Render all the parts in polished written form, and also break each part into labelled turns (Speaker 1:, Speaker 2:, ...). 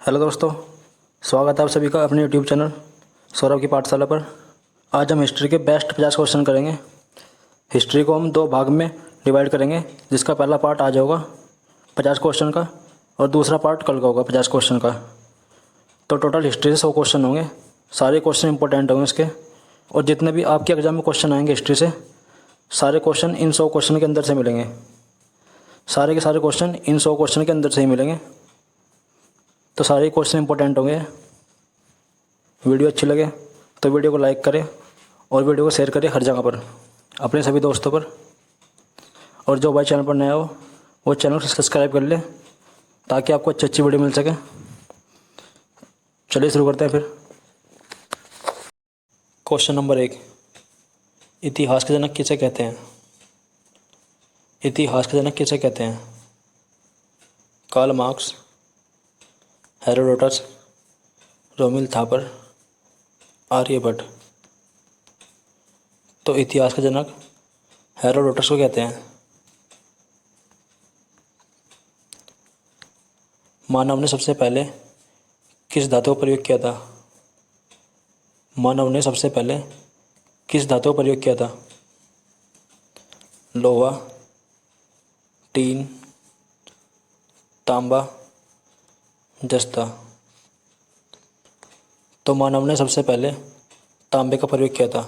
Speaker 1: Hello दोस्तों, स्वागत है आप सभी का अपने यूट्यूब चैनल सौरभ की पाठशाला पर। आज हम हिस्ट्री के बेस्ट 50 क्वेश्चन करेंगे। हिस्ट्री को हम दो भाग में डिवाइड करेंगे, जिसका पहला पार्ट आज होगा 50 क्वेश्चन का और दूसरा पार्ट कल का होगा 50 क्वेश्चन का। तो टोटल हिस्ट्री से 100 क्वेश्चन होंगे। सारे क्वेश्चन इंपॉर्टेंट होंगे इसके, और जितने भी आपके एग्जाम में क्वेश्चन आएंगे हिस्ट्री से, सारे क्वेश्चन इन 100 क्वेश्चन के अंदर से मिलेंगे। सारे के सारे क्वेश्चन इन 100 क्वेश्चन के अंदर से ही मिलेंगे। तो सारे क्वेश्चन इंपॉर्टेंट होंगे। वीडियो अच्छी लगे तो वीडियो को लाइक करें और वीडियो को शेयर करें हर जगह पर, अपने सभी दोस्तों पर। और जो भाई चैनल पर नया हो वो चैनल को सब्सक्राइब कर ले, ताकि आपको अच्छी अच्छी वीडियो मिल सके। चलिए शुरू करते हैं फिर। क्वेश्चन नंबर 1, इतिहास के जनक किसे कहते हैं? इतिहास के जनक किसे कहते हैं? Karl Marx, Herodotus, Romila Thapar, Aryabhata. तो इतिहास का जनक हेरोडोटस को कहते हैं। मानव ने सबसे पहले किस धातु का प्रयोग किया था? मानव ने सबसे पहले किस धातु का प्रयोग किया था? लोहा, टीन, तांबा, जस्ता। तो मानव ने सबसे पहले तांबे का प्रयोग किया था।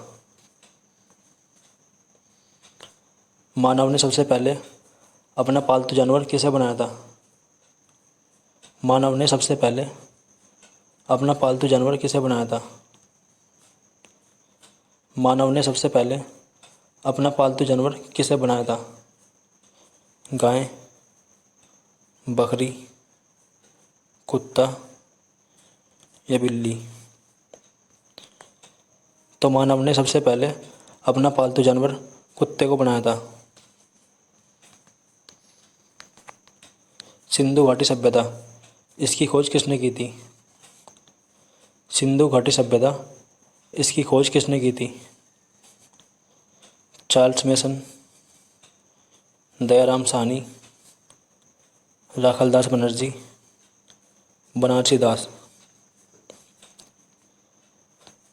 Speaker 1: मानव ने सबसे पहले अपना पालतू जानवर किसे बनाया था? मानव ने सबसे पहले अपना पालतू जानवर किसे बनाया था? मानव ने सबसे पहले अपना पालतू जानवर किसे बनाया था? गाय, बकरी, कुत्ता या बिल्ली। तो मानव ने सबसे पहले अपना पालतू जानवर कुत्ते को बनाया था। सिंधु घाटी सभ्यता, इसकी खोज किसने की थी? सिंधु घाटी सभ्यता, इसकी खोज किसने की थी? चार्ल्स मेसन, दयाराम साहनी, राखलदास बनर्जी, बनारसी दास।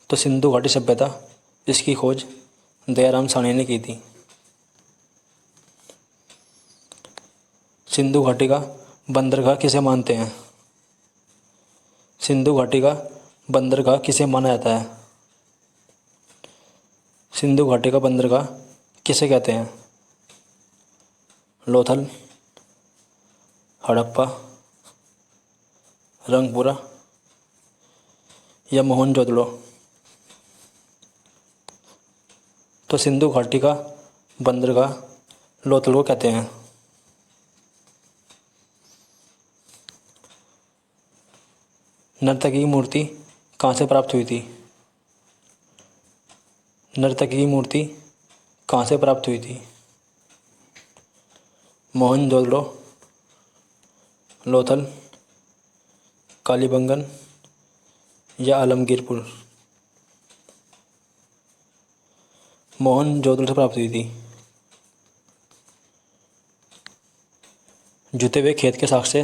Speaker 1: तो सिंधु घाटी सभ्यता, इसकी खोज दयाराम साहनी ने की थी। सिंधु घाटी का बंदरगाह किसे मानते हैं? सिंधु घाटी का बंदरगाह किसे माना जाता है? सिंधु घाटी का बंदरगाह किसे कहते हैं? लोथल, हड़प्पा, रंगपुरा या मोहनजोदड़ो। तो सिंधु घाटी का बंदरगाह लोथल को कहते हैं। नर्तकी की मूर्ति कहाँ से प्राप्त हुई थी? नर्तकी की मूर्ति कहाँ से प्राप्त हुई थी? मोहनजोदड़ो, लोथल, कालीबंगन या आलमगीरपुर। मोहनजोदड़ो से प्राप्त हुई थी। जुते हुए खेत के साक्ष्य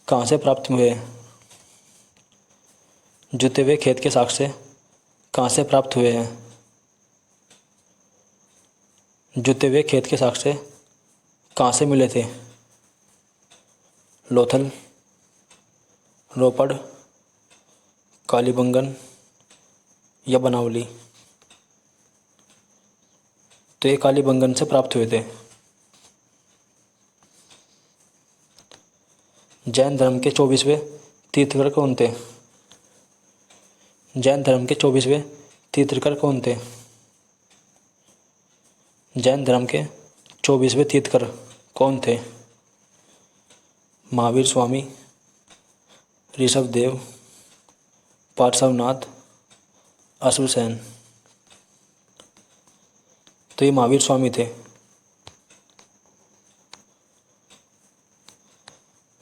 Speaker 1: कहाँ से प्राप्त हुए? जुते हुए खेत के साक्ष्य कहाँ से प्राप्त हुए हैं? जुते हुए खेत के साक्ष्य कहाँ से मिले थे? लोथल, रोपड़, कालीबंगन या बनावली। तो ये कालीबंगन से प्राप्त हुए थे। जैन धर्म के 24वें तीर्थंकर कौन थे? जैन धर्म के 24वें तीर्थंकर कौन थे? जैन धर्म के 24वें तीर्थंकर कौन थे? महावीर स्वामी, ऋषभदेव, पार्श्वनाथ, अश्वसेन। तो ये महावीर स्वामी थे।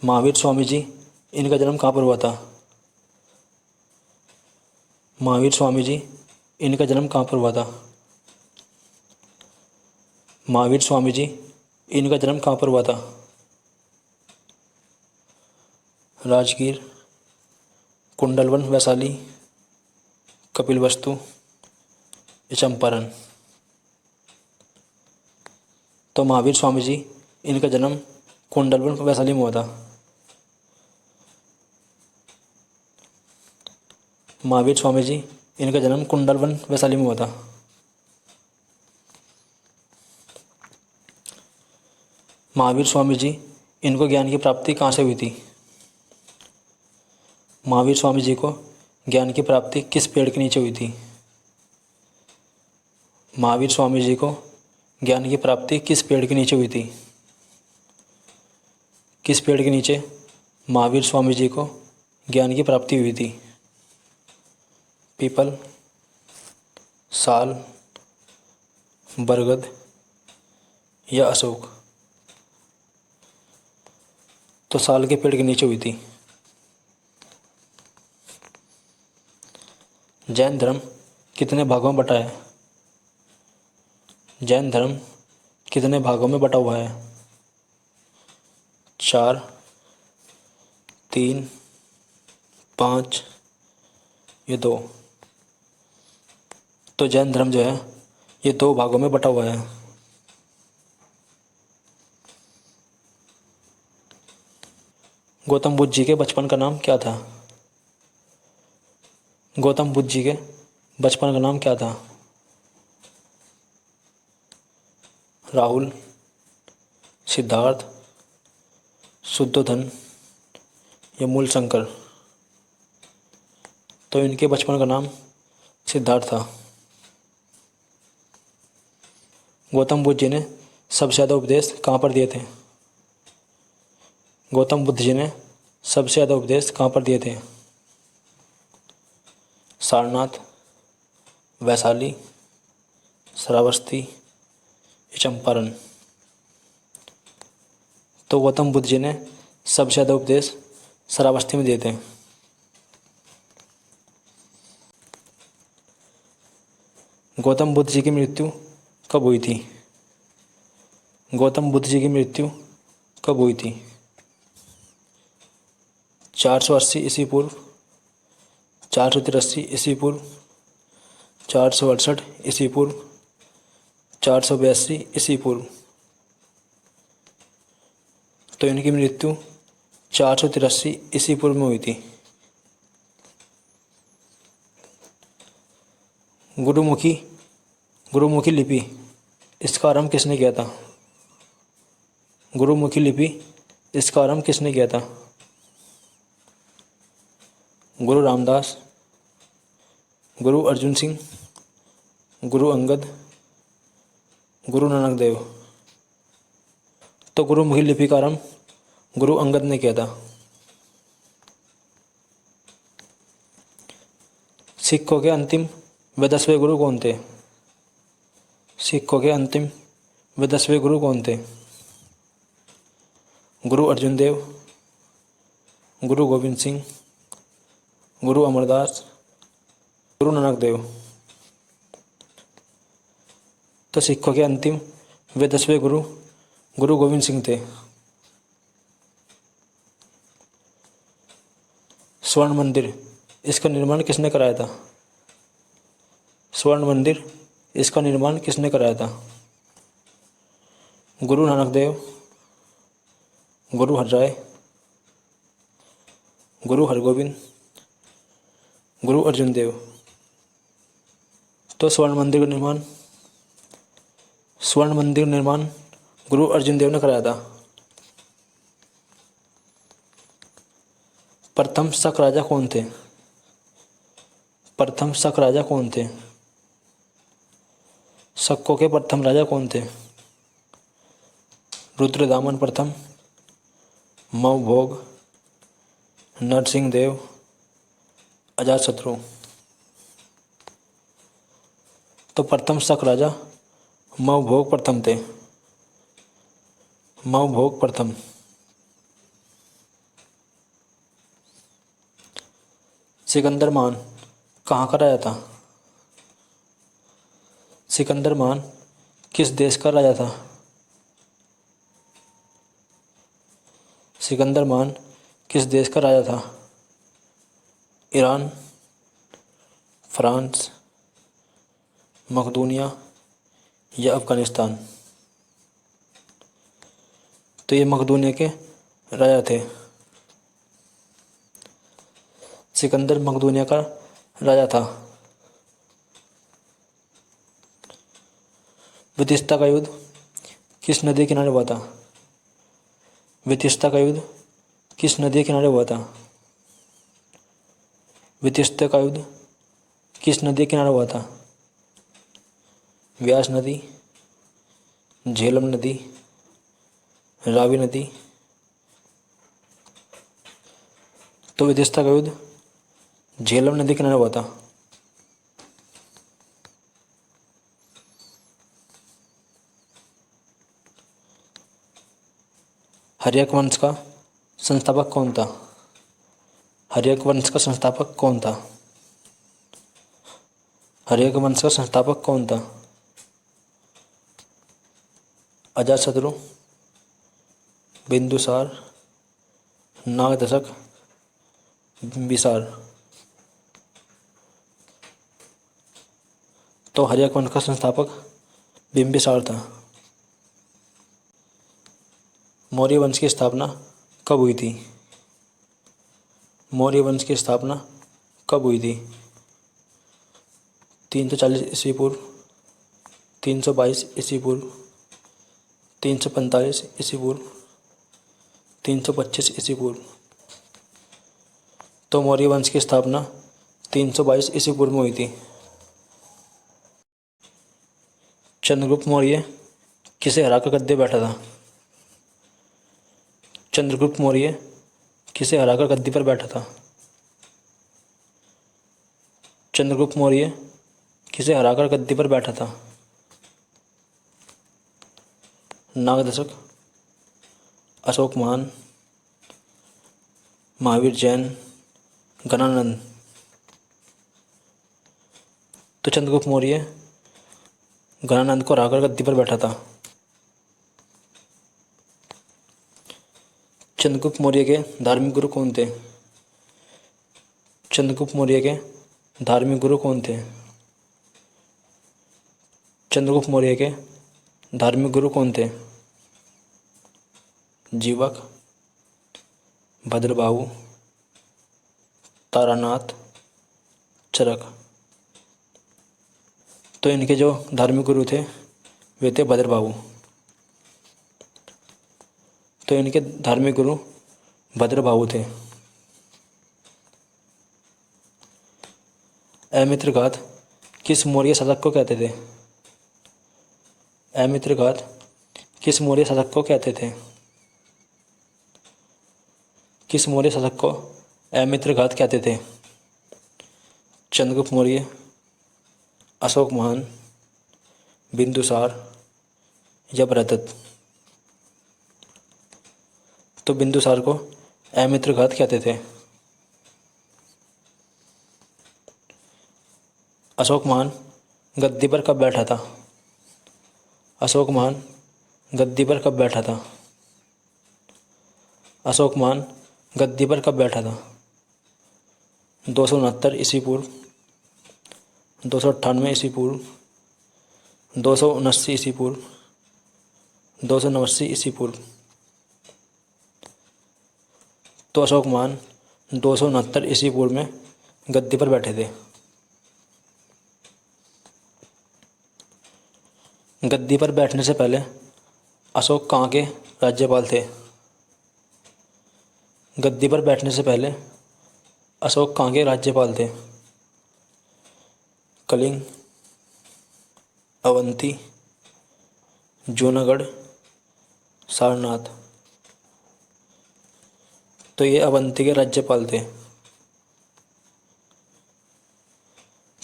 Speaker 1: महावीर स्वामी जी, इनका जन्म कहाँ पर हुआ था? महावीर स्वामी जी, इनका जन्म कहाँ पर हुआ था? महावीर स्वामी जी, इनका जन्म कहाँ पर हुआ था? राजगीर, कुंडलवन, वैशाली, कपिलवस्तु, चंपारण। तो महावीर स्वामी जी, इनका जन्म कुंडलवन, वैशाली में हुआ था। महावीर स्वामी जी, इनका जन्म कुंडलवन, वैशाली में हुआ था। महावीर स्वामी जी, इनको ज्ञान की प्राप्ति कहाँ से हुई थी? महावीर स्वामी जी को ज्ञान की प्राप्ति किस पेड़ के नीचे हुई थी? महावीर स्वामी जी को ज्ञान की प्राप्ति किस पेड़ के नीचे हुई थी? किस पेड़ के नीचे महावीर स्वामी जी को ज्ञान की प्राप्ति हुई थी? पीपल, साल, बरगद या अशोक? तो साल के पेड़ के नीचे हुई थी। जैन धर्म कितने भागों में बटा है? जैन धर्म कितने भागों में बटा हुआ है? 4, 3, 5 या 2? तो जैन धर्म जो है ये 2 भागों में बटा हुआ है। गौतम बुद्ध जी के बचपन का नाम क्या था? गौतम बुद्ध जी के बचपन का नाम क्या था? राहुल, सिद्धार्थ, शुद्धोधन या मूलशंकर? तो इनके बचपन का नाम सिद्धार्थ था। गौतम बुद्ध जी ने सबसे ज़्यादा उपदेश कहाँ पर दिए थे? गौतम बुद्ध जी ने सबसे ज़्यादा उपदेश कहाँ पर दिए थे? सारनाथ, वैशाली, श्रावस्ती, चंपारण? तो गौतम बुद्ध जी ने सबसे ज़्यादा उपदेश श्रावस्ती में दिए थे। गौतम बुद्ध जी की मृत्यु कब हुई थी? गौतम बुद्ध जी की मृत्यु कब हुई थी? 480 ईस्वी पूर्व, 483 ईस्वी पूर्व, 468 ईस्वी पूर्व, 482 ईस्वी पूर्व? तो इनकी मृत्यु 483 ईस्वी पूर्व में हुई थी। गुरुमुखी लिपि, इसका आरंभ किसने किया था? गुरुमुखी लिपि, इसका आरंभ किसने किया था? गुरु रामदास, गुरु अर्जुन सिंह, गुरु अंगद, गुरु नानक देव? तो गुरुमुखी लिपि का आरंभ गुरु अंगद ने किया था। सिखों के अंतिम व 10वें गुरु कौन थे? सिखों के अंतिम व 10वें गुरु कौन थे? गुरु अर्जुन देव, गुरु गोविंद सिंह, गुरु अमरदास, गुरु नानक देव? तो सिखों के अंतिम व 10वें गुरु गुरु गोविंद सिंह थे। स्वर्ण मंदिर, इसका निर्माण किसने कराया था? स्वर्ण मंदिर, इसका निर्माण किसने कराया था? गुरु नानक देव, गुरु हरराय, गुरु हरगोविंद, गुरु अर्जुन देव? तो स्वर्ण मंदिर का निर्माण गुरु अर्जुन देव ने कराया था। प्रथम शक राजा कौन थे? प्रथम शक राजा कौन थे? शकों के प्रथम राजा कौन थे? रुद्रदामन प्रथम, मऊ, नरसिंह देव, अजातशत्रु? तो प्रथम शक राजा मऊ प्रथम थे। मऊ प्रथम। सिकंदर महान कहाँ का राजा था? सिकंदर महान किस देश का राजा था? सिकंदर महान किस देश का राजा था? ईरान, फ्रांस, मकदूनिया या अफ़गानिस्तान। तो ये मकदूनिया के राजा थे। सिकंदर मकदूनिया का राजा था। वितिस्ता का युद्ध किस नदी के किनारे हुआ था? वितिस्ता का युद्ध किस नदी के किनारे हुआ था? वितिस्ता का युद्ध किस नदी के किनारे हुआ था? व्यास नदी, झेलम नदी, रावी नदी। तो वितिस्ता का युद्ध झेलम नदी के किनारे हुआ था। हर्यक वंश का संस्थापक कौन था? हर्यक वंश का संस्थापक कौन था? हर्यक वंश का संस्थापक कौन था? अजातशत्रु, बिंदुसार, नागदशक, बिम्बिसार। तो हर्यक वंश का संस्थापक बिम्बिसार था। मौर्य वंश की स्थापना कब हुई थी? मौर्य वंश की स्थापना कब हुई थी? 340 ईस्वी पूर्व, 322 ईस्वी पूर्व, 345 ईस्वी पूर्व, 325 ईस्वी पूर्व। तो मौर्य वंश की स्थापना 322 ईस्वी पूर्व में हुई थी। चंद्रगुप्त मौर्य किसे हराकर गद्दी पर बैठा था? चंद्रगुप्त मौर्य किसे हराकर गद्दी पर बैठा था? चंद्रगुप्त मौर्य किसे हराकर गद्दी पर बैठा था? नागदशक, अशोक महान, महावीर जैन, गणानंद। तो चंद्रगुप्त मौर्य गणानंद को हराकर गद्दी पर बैठा था। चंद्रगुप्त मौर्य के धार्मिक गुरु कौन थे? चंद्रगुप्त मौर्य के धार्मिक गुरु कौन थे? चंद्रगुप्त मौर्य के धार्मिक गुरु कौन थे? जीवक, भद्रबाहु, तारानाथ, चरक। तो इनके जो धार्मिक गुरु थे वे थे भद्रबाहु। तो इनके धार्मिक गुरु भद्रबाहु थे। अमित्रघात किस मौर्य शासक को कहते थे? अमित्रघात किस मौर्य शासक को कहते थे? किस मौर्य शासक को अमित्रघात कहते थे? चंद्रगुप्त मौर्य, अशोक महान, बिंदुसार या बृहद्रथ। तो बिंदुसार को अमित्रघात कहते थे। अशोक महान गद्दी पर कब बैठा था? अशोक महान गद्दी पर कब बैठा था? अशोक महान गद्दी पर कब बैठा था? 269 ईस्वी पूर्व, 298 ईस्वी पूर्व, 279 ईस्वी पूर्व, 289 ईस्वी पूर्व। तो अशोक महान 269 ईस्वी पूर्व में गद्दी पर बैठे थे। गद्दी पर बैठने से पहले अशोक कहाँ के राज्यपाल थे? गद्दी पर बैठने से पहले अशोक कहाँ के राज्यपाल थे? कलिंग, अवंती, जूनागढ़, सारनाथ। तो ये अवंती के राज्यपाल थे।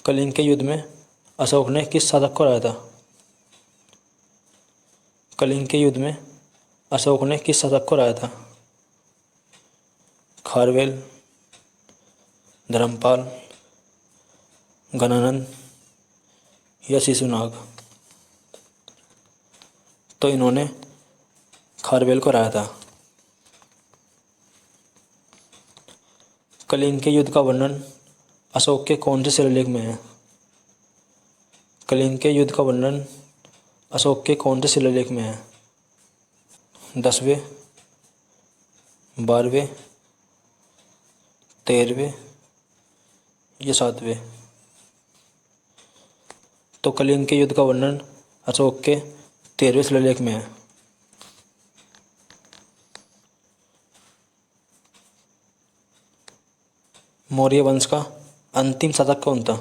Speaker 1: कलिंग के युद्ध में अशोक ने किस शासक को हराया था? कलिंग के युद्ध में अशोक ने किस शासक को हराया था? खारवेल, धर्मपाल, गणानंद या शिशुनाग। तो इन्होंने खारवेल को हराया था। कलिंग के युद्ध का वर्णन अशोक के कौन से शिलालेख में है? कलिंग के युद्ध का वर्णन अशोक के कौन से शिलालेख में है? 10वें, 12वें, 13वें या 7वें? तो कलिंग के युद्ध का वर्णन अशोक के 13वें शिलालेख में है। मौर्य वंश का अंतिम शासक कौन था?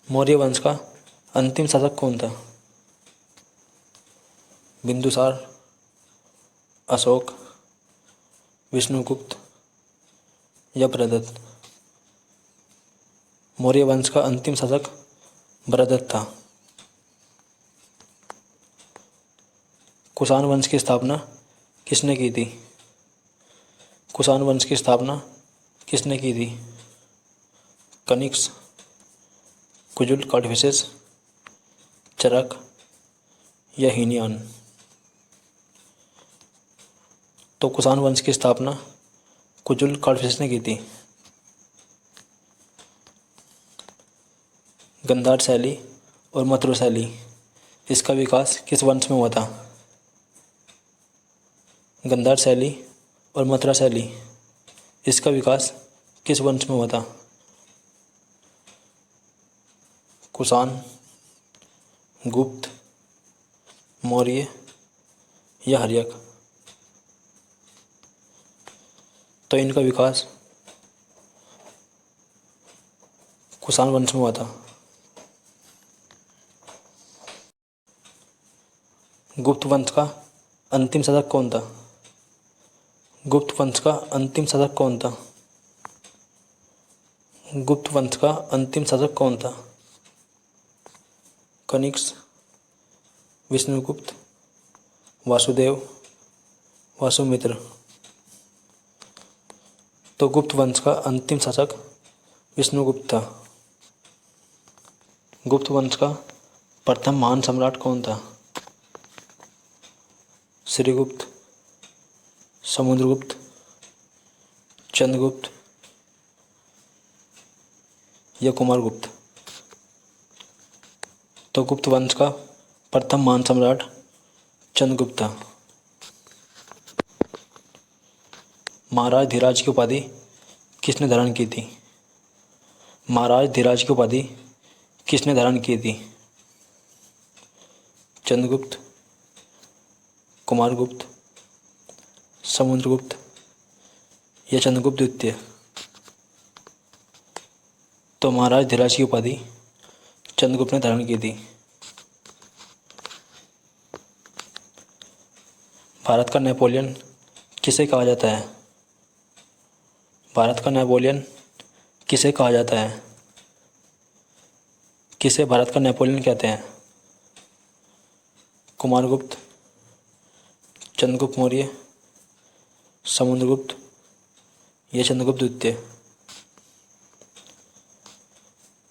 Speaker 1: मौर्य वंश का अंतिम शासक कौन था? बिंदुसार, अशोक, विष्णुगुप्त या बृहदत्त? मौर्य वंश का अंतिम शासक बृहदत्त था। कुषाण वंश की स्थापना किसने की थी? कुषाण वंश की स्थापना किसने की थी? कनिष्क, कुजुल काडफिसेस, चरक या हीनयान? तो कुषाण वंश की स्थापना कुजुल काडफिसेस ने की थी। गंधार शैली और मथुरा शैली, इसका विकास किस वंश में हुआ था? गंधार शैली और मथुरा शैली, इसका विकास किस वंश में हुआ था? कुषाण, गुप्त, मौर्य या हर्यक? तो इनका विकास कुषाण वंश में हुआ था। गुप्त वंश का अंतिम शासक कौन था? गुप्त वंश का अंतिम शासक कौन था? गुप्त वंश का अंतिम शासक कौन था? कनिष्क, विष्णुगुप्त, वासुदेव, वासुमित्र? तो गुप्त वंश का अंतिम शासक विष्णुगुप्त था। गुप्त वंश का प्रथम महान सम्राट कौन था? श्रीगुप्त, समुद्रगुप्त, चंद्रगुप्त या कुमारगुप्त? तो गुप्त वंश का प्रथम महान सम्राट चंद्रगुप्त था। महाराज धीराज की उपाधि किसने धारण की थी? महाराज धीराज की उपाधि किसने धारण की थी? चंद्रगुप्त, कुमारगुप्त, समुद्रगुप्त या चंद्रगुप्त द्वितीय? तो महाराज धीराज की उपाधि चंद्रगुप्त ने धारण की थी। भारत का नेपोलियन किसे कहा जाता है? भारत का नेपोलियन किसे कहा जाता है? किसे भारत का नेपोलियन कहते हैं? कुमारगुप्त, चंद्रगुप्त मौर्य, समुद्रगुप्त या चंद्रगुप्त द्वितीय?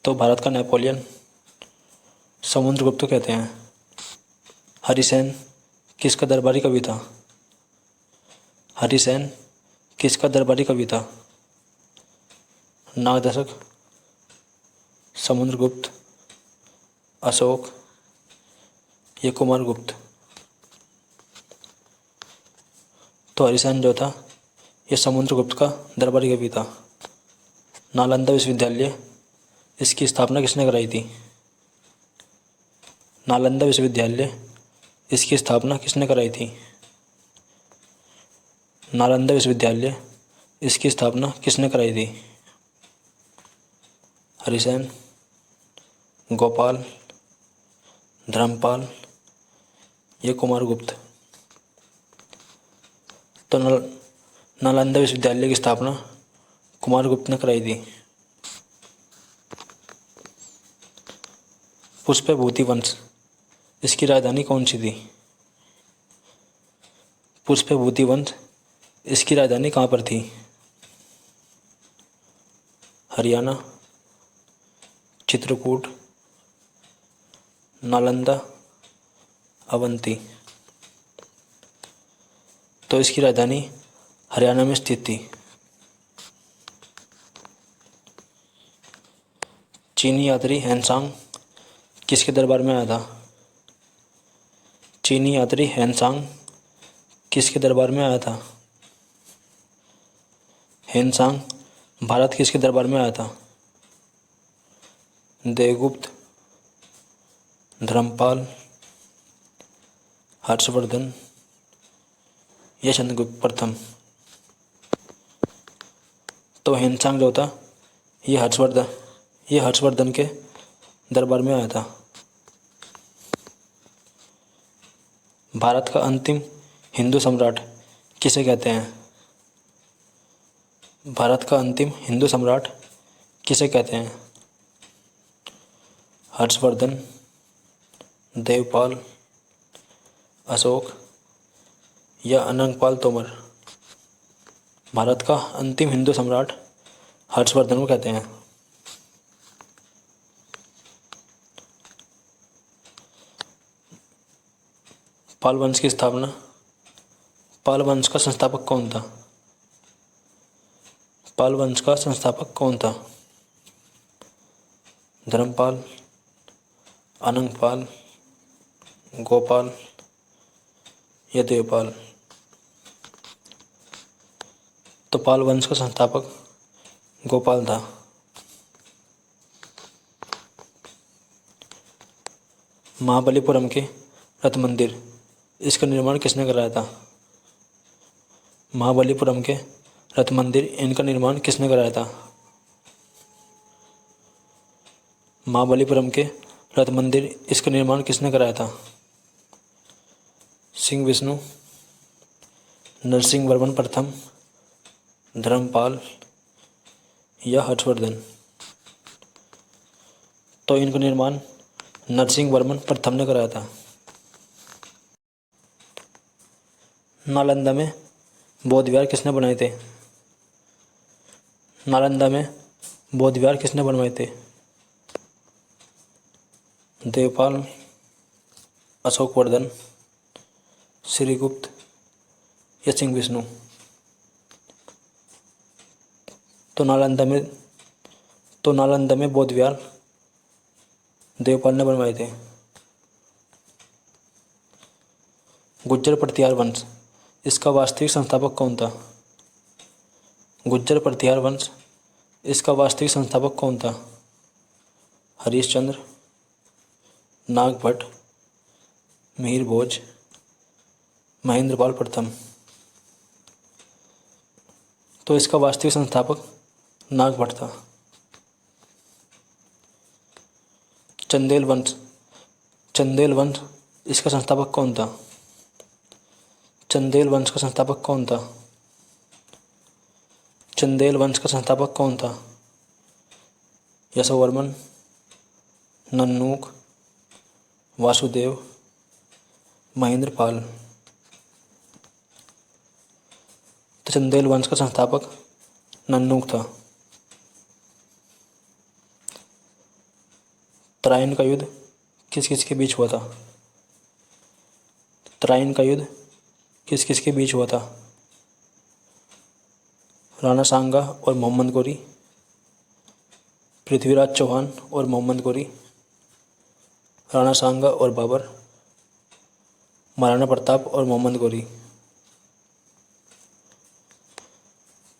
Speaker 1: तो भारत का नेपोलियन समुद्रगुप्त कहते हैं। हरिसेन किसका दरबारी कवि था? हरिसेन किसका दरबारी कवि था? नागदशक, समुद्रगुप्त, अशोक या कुमारगुप्त? तो हरिसेन जो था ये समुद्रगुप्त का दरबारी कवि था। नालंदा विश्वविद्यालय, इसकी स्थापना किसने कराई थी? नालंदा विश्वविद्यालय, इसकी स्थापना किसने कराई थी? नालंदा विश्वविद्यालय, इसकी स्थापना किसने कराई थी? हरिसेन, गोपाल, धर्मपाल या कुमारगुप्त? तो नालंदा विश्वविद्यालय की स्थापना कुमारगुप्त ने कराई थी। पुष्पभूति वंश, इसकी राजधानी कौन सी थी? पुष्पभूति वंश, इसकी राजधानी कहाँ पर थी? हरियाणा, चित्रकूट, नालंदा, अवंती? तो इसकी राजधानी हरियाणा में स्थित थी। चीनी यात्री हैनसांग किसके दरबार में आया था? चीनी यात्री हैनसांग किसके दरबार में आया था? हैनसांग भारत किसके दरबार में आया था? देवगुप्त, धर्मपाल, हर्षवर्धन या चंद्रगुप्त प्रथम? तो हैनसांग जो था ये हर्षवर्धन के दरबार में आया था। भारत का अंतिम हिंदू सम्राट किसे कहते हैं? भारत का अंतिम हिंदू सम्राट किसे कहते हैं? हर्षवर्धन, देवपाल, अशोक या अनंगपाल तोमर? भारत का अंतिम हिंदू सम्राट हर्षवर्धन को कहते हैं। पाल वंश की स्थापना, पाल वंश का संस्थापक कौन था? पाल वंश का संस्थापक कौन था? धर्मपाल, अनंगपाल, गोपाल या देवपाल? तो पाल वंश का संस्थापक गोपाल था। महाबलीपुरम के रथ मंदिर इसका निर्माण किसने कराया था? महाबलीपुरम के रथ मंदिर इनका निर्माण किसने कराया था? महाबलीपुरम के रथ मंदिर इसका निर्माण किसने कराया था? सिंह विष्णु, नरसिंह वर्मन प्रथम, धर्मपाल या हर्षवर्धन? तो इनका निर्माण नरसिंह वर्मन प्रथम ने कराया था। नालंदा में बौद्ध विहार किसने बनाए थे? नालंदा में बौद्ध विहार किसने बनवाए थे? देवपाल, अशोकवर्धन, श्रीगुप्त या सिंह विष्णु? तो नालंदा में बौद्ध विहार देवपाल ने बनवाए थे। गुज्जर प्रतिहार वंश इसका वास्तविक संस्थापक कौन था? गुज्जर प्रतिहार वंश इसका वास्तविक संस्थापक कौन था? हरिश्चंद्र, नागभट्ट, मिहिर भोज, महेंद्रपाल प्रथम? तो इसका वास्तविक संस्थापक नागभट्ट था। चंदेल वंश इसका संस्थापक कौन था? चंदेल वंश का संस्थापक कौन था? चंदेल वंश का संस्थापक कौन था? यशोवर्मन, नन्नूक, वासुदेव, महेंद्रपाल? तो चंदेल वंश का संस्थापक नन्नूक था। तराइन का युद्ध किस किस के बीच हुआ था? तराइन का युद्ध किस किस के बीच हुआ था? राणा सांगा और मोहम्मद गोरी, पृथ्वीराज चौहान और मोहम्मद गोरी, राणा सांगा और बाबर, महाराणा प्रताप और मोहम्मद गोरी?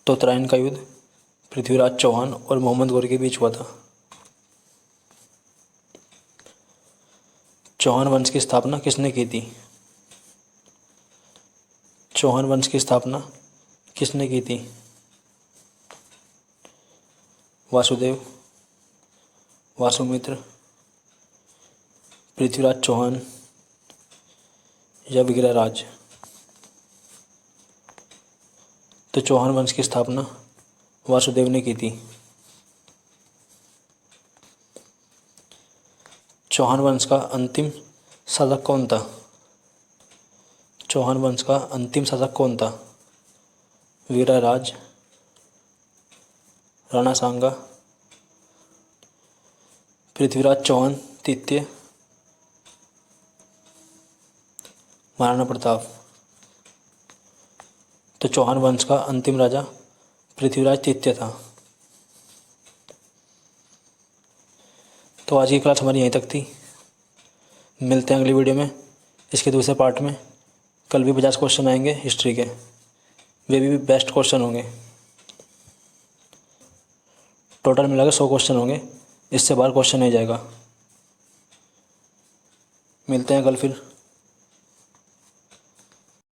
Speaker 1: तो तराइन का युद्ध पृथ्वीराज चौहान और मोहम्मद गोरी के बीच हुआ था। चौहान वंश की स्थापना किसने की थी? चौहान वंश की स्थापना किसने की थी? वासुदेव, वासुमित्र, पृथ्वीराज चौहान या विग्रहराज? तो चौहान वंश की स्थापना वासुदेव ने की थी। चौहान वंश का अंतिम शासक कौन था? चौहान वंश का अंतिम शासक कौन था? वीरराज, राणा सांगा, पृथ्वीराज चौहान तृतीय, महाराणा प्रताप? तो चौहान वंश का अंतिम राजा पृथ्वीराज तृतीय था। तो आज की क्लास हमारी यहीं तक थी। मिलते हैं अगली वीडियो में इसके दूसरे पार्ट में। कल भी 50 क्वेश्चन आएंगे हिस्ट्री के, वे भी बेस्ट क्वेश्चन होंगे। टोटल मिला के 100 क्वेश्चन होंगे, इससे बाहर क्वेश्चन नहीं जाएगा। मिलते हैं कल फिर।